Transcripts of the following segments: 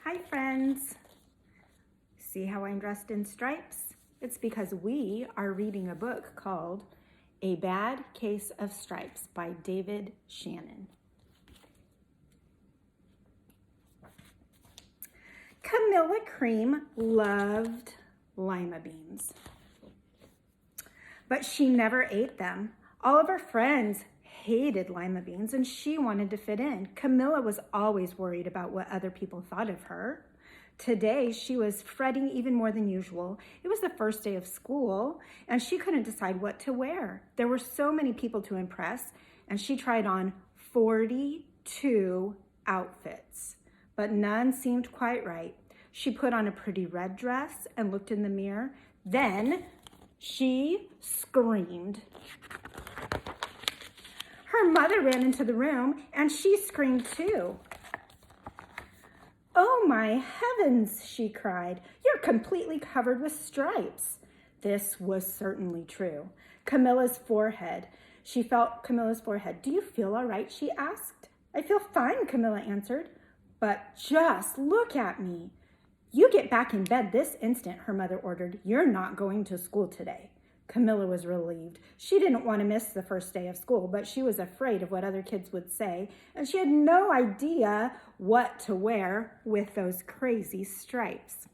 Hi friends. See how I'm dressed in stripes? It's because we are reading a book called A Bad Case of Stripes by David Shannon. Camilla Cream loved lima beans, but she never ate them. All of her friends hated lima beans and she wanted to fit in. Camilla was always worried about what other people thought of her. Today, she was fretting even more than usual. It was the first day of school and she couldn't decide what to wear. There were so many people to impress and she tried on 42 outfits, but none seemed quite right. She put on a pretty red dress and looked in the mirror. Then she screamed. Her mother ran into the room and she screamed too. "Oh my heavens," she cried. "You're completely covered with stripes." This was certainly true. She felt Camilla's forehead. "Do you feel all right?" she asked. "I feel fine," Camilla answered. "But just look at me." "You get back in bed this instant," her mother ordered. "You're not going to school today." Camilla was relieved. She didn't want to miss the first day of school, but she was afraid of what other kids would say, and she had no idea what to wear with those crazy stripes.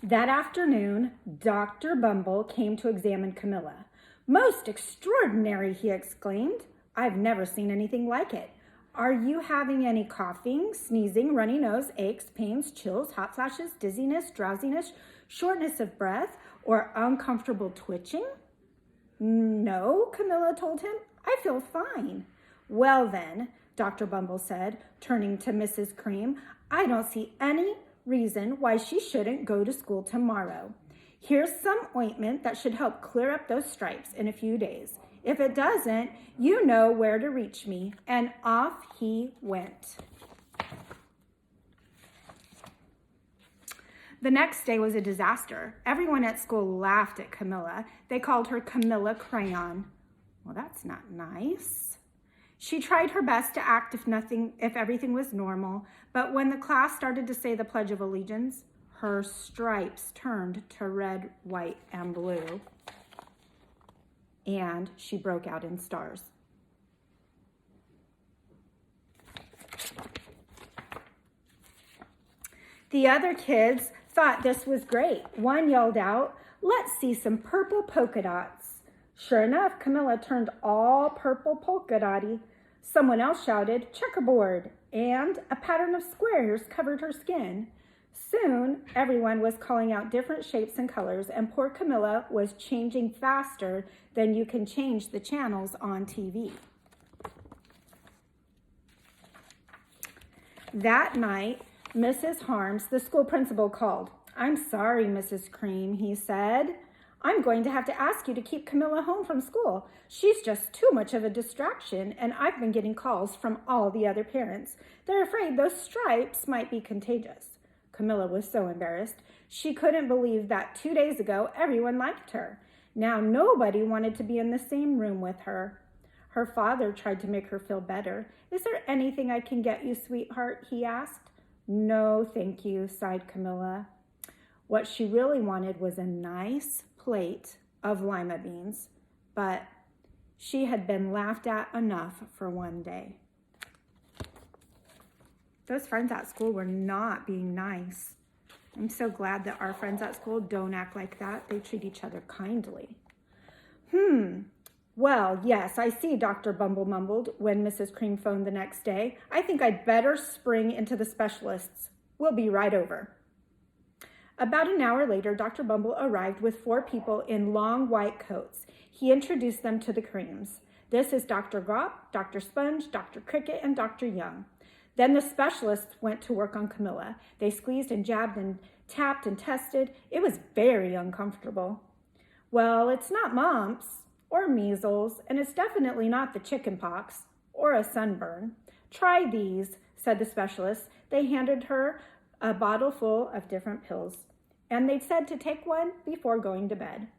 That afternoon, Dr. Bumble came to examine Camilla. "Most extraordinary," he exclaimed. "I've never seen anything like it. Are you having any coughing, sneezing, runny nose, aches, pains, chills, hot flashes, dizziness, drowsiness, shortness of breath, or uncomfortable twitching?" "No," Camilla told him. "I feel fine." "Well then," Dr. Bumble said, turning to Mrs. Cream, "I don't see any reason why she shouldn't go to school tomorrow. Here's some ointment that should help clear up those stripes in a few days. If it doesn't, you know where to reach me." And off he went. The next day was a disaster. Everyone at school laughed at Camilla. They called her Camilla Crayon. Well, that's not nice. She tried her best to act if everything was normal, but when the class started to say the Pledge of Allegiance, her stripes turned to red, white, and blue. And she broke out in stars. The other kids thought this was great. One yelled out, "Let's see some purple polka dots." Sure enough, Camilla turned all purple polka dotty. Someone else shouted, "Checkerboard," and a pattern of squares covered her skin. Soon, everyone was calling out different shapes and colors, and poor Camilla was changing faster than you can change the channels on TV. That night, Mrs. Harms, the school principal, called. "I'm sorry, Mrs. Cream," he said. "I'm going to have to ask you to keep Camilla home from school. She's just too much of a distraction, and I've been getting calls from all the other parents. They're afraid those stripes might be contagious." Camilla was so embarrassed. She couldn't believe that 2 days ago, everyone liked her. Now nobody wanted to be in the same room with her. Her father tried to make her feel better. "Is there anything I can get you, sweetheart?" he asked. "No, thank you," sighed Camilla. What she really wanted was a nice plate of lima beans, but she had been laughed at enough for one day. Those friends at school were not being nice. I'm so glad that our friends at school don't act like that. They treat each other kindly. Well, yes, I see," Dr. Bumble mumbled when Mrs. Cream phoned the next day. "I think I'd better spring into the specialists. We'll be right over." About an hour later, Dr. Bumble arrived with 4 people in long white coats. He introduced them to the Creams. "This is Dr. Gop, Dr. Sponge, Dr. Cricket, and Dr. Young." Then the specialists went to work on Camilla. They squeezed and jabbed and tapped and tested. It was very uncomfortable. "Well, it's not mumps or measles, and it's definitely not the chicken pox or a sunburn. Try these," said the specialist. They handed her a bottle full of different pills, and they said to take one before going to bed.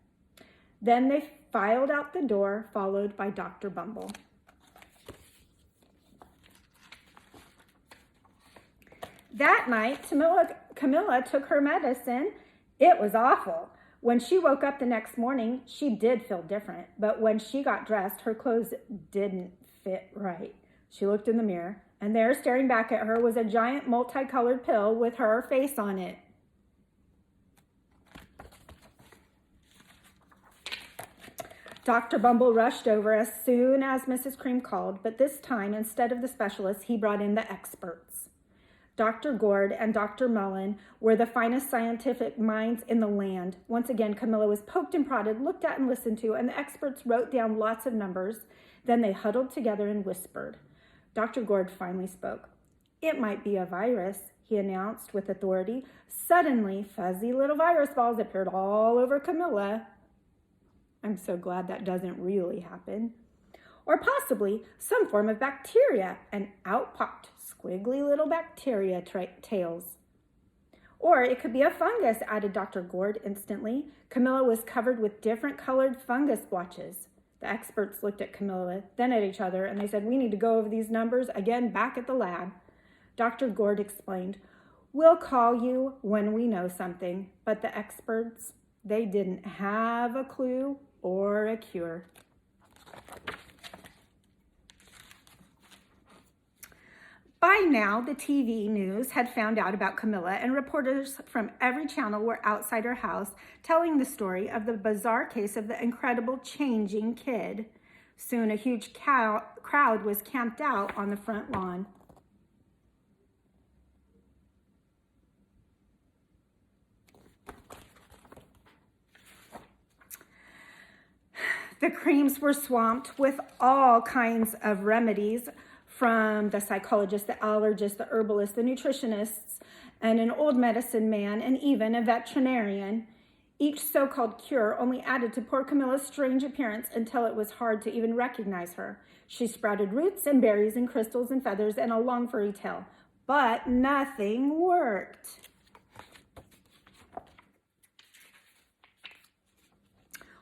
Then they filed out the door, followed by Dr. Bumble. That night, Camilla took her medicine. It was awful. When she woke up the next morning, she did feel different, but when she got dressed, her clothes didn't fit right. She looked in the mirror, and there, staring back at her, was a giant multicolored pill with her face on it. Dr. Bumble rushed over as soon as Mrs. Cream called, but this time, instead of the specialists, he brought in the experts. Dr. Gord and Dr. Mullen were the finest scientific minds in the land. Once again, Camilla was poked and prodded, looked at and listened to, and the experts wrote down lots of numbers. Then they huddled together and whispered. Dr. Gord finally spoke. "It might be a virus," he announced with authority. Suddenly, fuzzy little virus balls appeared all over Camilla. I'm so glad that doesn't really happen. Or possibly some form of bacteria, and out popped squiggly little bacteria tails. Or it could be a fungus, added Dr. Gord instantly. Camilla was covered with different colored fungus blotches. The experts looked at Camilla, then at each other, and they said, "We need to go over these numbers again back at the lab." Dr. Gord explained, "We'll call you when we know something." But the experts, they didn't have a clue or a cure. By now, the TV news had found out about Camilla, and reporters from every channel were outside her house telling the story of the bizarre case of the incredible changing kid. Soon, a huge crowd was camped out on the front lawn. The Creams were swamped with all kinds of remedies, from the psychologist, the allergist, the herbalist, the nutritionists, and an old medicine man, and even a veterinarian. Each so-called cure only added to poor Camilla's strange appearance until it was hard to even recognize her. She sprouted roots and berries and crystals and feathers and a long furry tail, but nothing worked.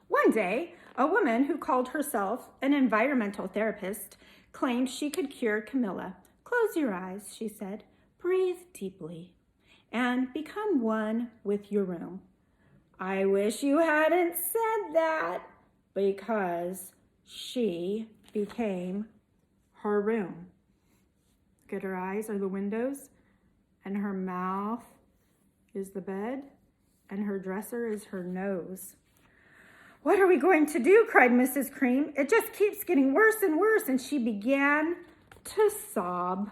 One day, a woman who called herself an environmental therapist claimed she could cure Camilla. "Close your eyes," she said. "Breathe deeply and become one with your room." I wish you hadn't said that, because she became her room. Look at her eyes are the windows, and her mouth is the bed, and her dresser is her nose. "What are we going to do?" cried Mrs. Cream. "It just keeps getting worse and worse," and she began to sob.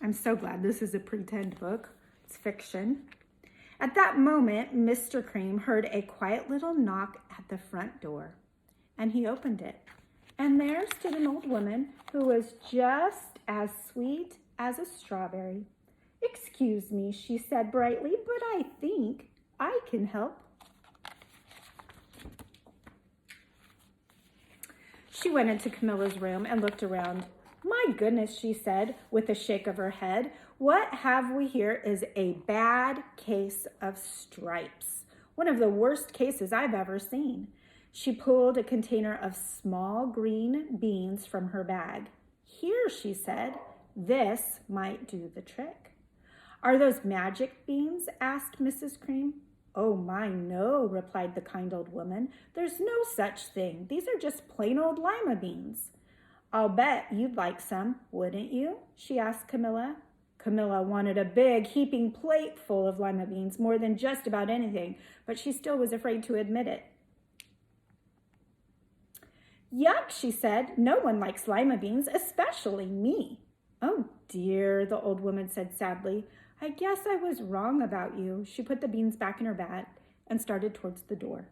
I'm so glad this is a pretend book. It's fiction. At that moment, Mr. Cream heard a quiet little knock at the front door, and he opened it. And there stood an old woman who was just as sweet as a strawberry. "Excuse me," she said brightly, "but I think I can help." She went into Camilla's room and looked around. "My goodness," she said with a shake of her head, "what have we here is a bad case of stripes. One of the worst cases I've ever seen." She pulled a container of small green beans from her bag. "Here," she said, "this might do the trick." "Are those magic beans?" asked Mrs. Cream. "Oh my, no," replied the kind old woman. "There's no such thing. These are just plain old lima beans." "I'll bet you'd like some, wouldn't you?" she asked Camilla. Camilla wanted a big, heaping plate full of lima beans more than just about anything, but she still was afraid to admit it. "Yuck," she said. "No one likes lima beans, especially me." "Oh dear," the old woman said sadly. "I guess I was wrong about you." She put the beans back in her bag and started towards the door.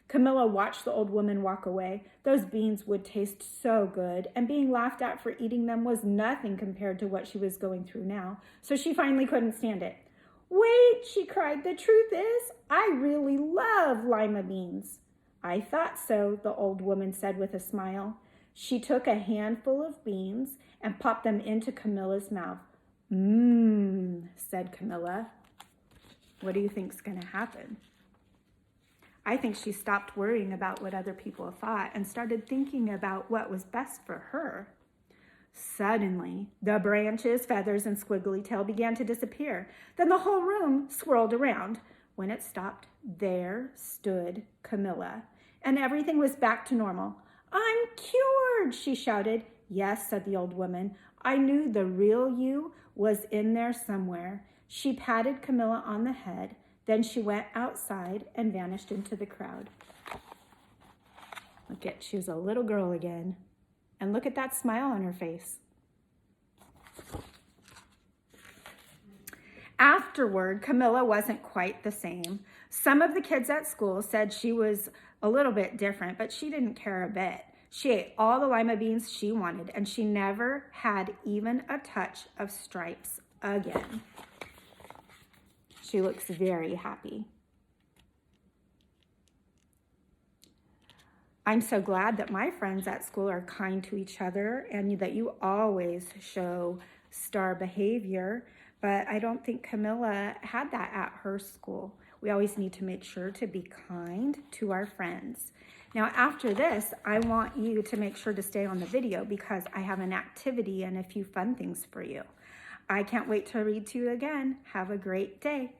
Camilla watched the old woman walk away. Those beans would taste so good, and being laughed at for eating them was nothing compared to what she was going through now, so she finally couldn't stand it. "Wait," she cried. "The truth is, I really love lima beans." "I thought so," the old woman said with a smile. She took a handful of beans and popped them into Camilla's mouth. "Mmm," said Camilla. What do you think's going to happen? I think she stopped worrying about what other people thought and started thinking about what was best for her. Suddenly, the branches, feathers, and squiggly tail began to disappear. Then the whole room swirled around. When it stopped, there stood Camilla, and everything was back to normal. "I'm cured," she shouted. "Yes," said the old woman. "I knew the real you was in there somewhere." She patted Camilla on the head. Then she went outside and vanished into the crowd. Look at, she was a little girl again. And look at that smile on her face. Afterward, Camilla wasn't quite the same. Some of the kids at school said she was a little bit different, but she didn't care a bit. She ate all the lima beans she wanted, and she never had even a touch of stripes again. She looks very happy. I'm so glad that my friends at school are kind to each other and that you always show star behavior, but I don't think Camilla had that at her school. We always need to make sure to be kind to our friends. Now, after this, I want you to make sure to stay on the video because I have an activity and a few fun things for you. I can't wait to read to you again. Have a great day.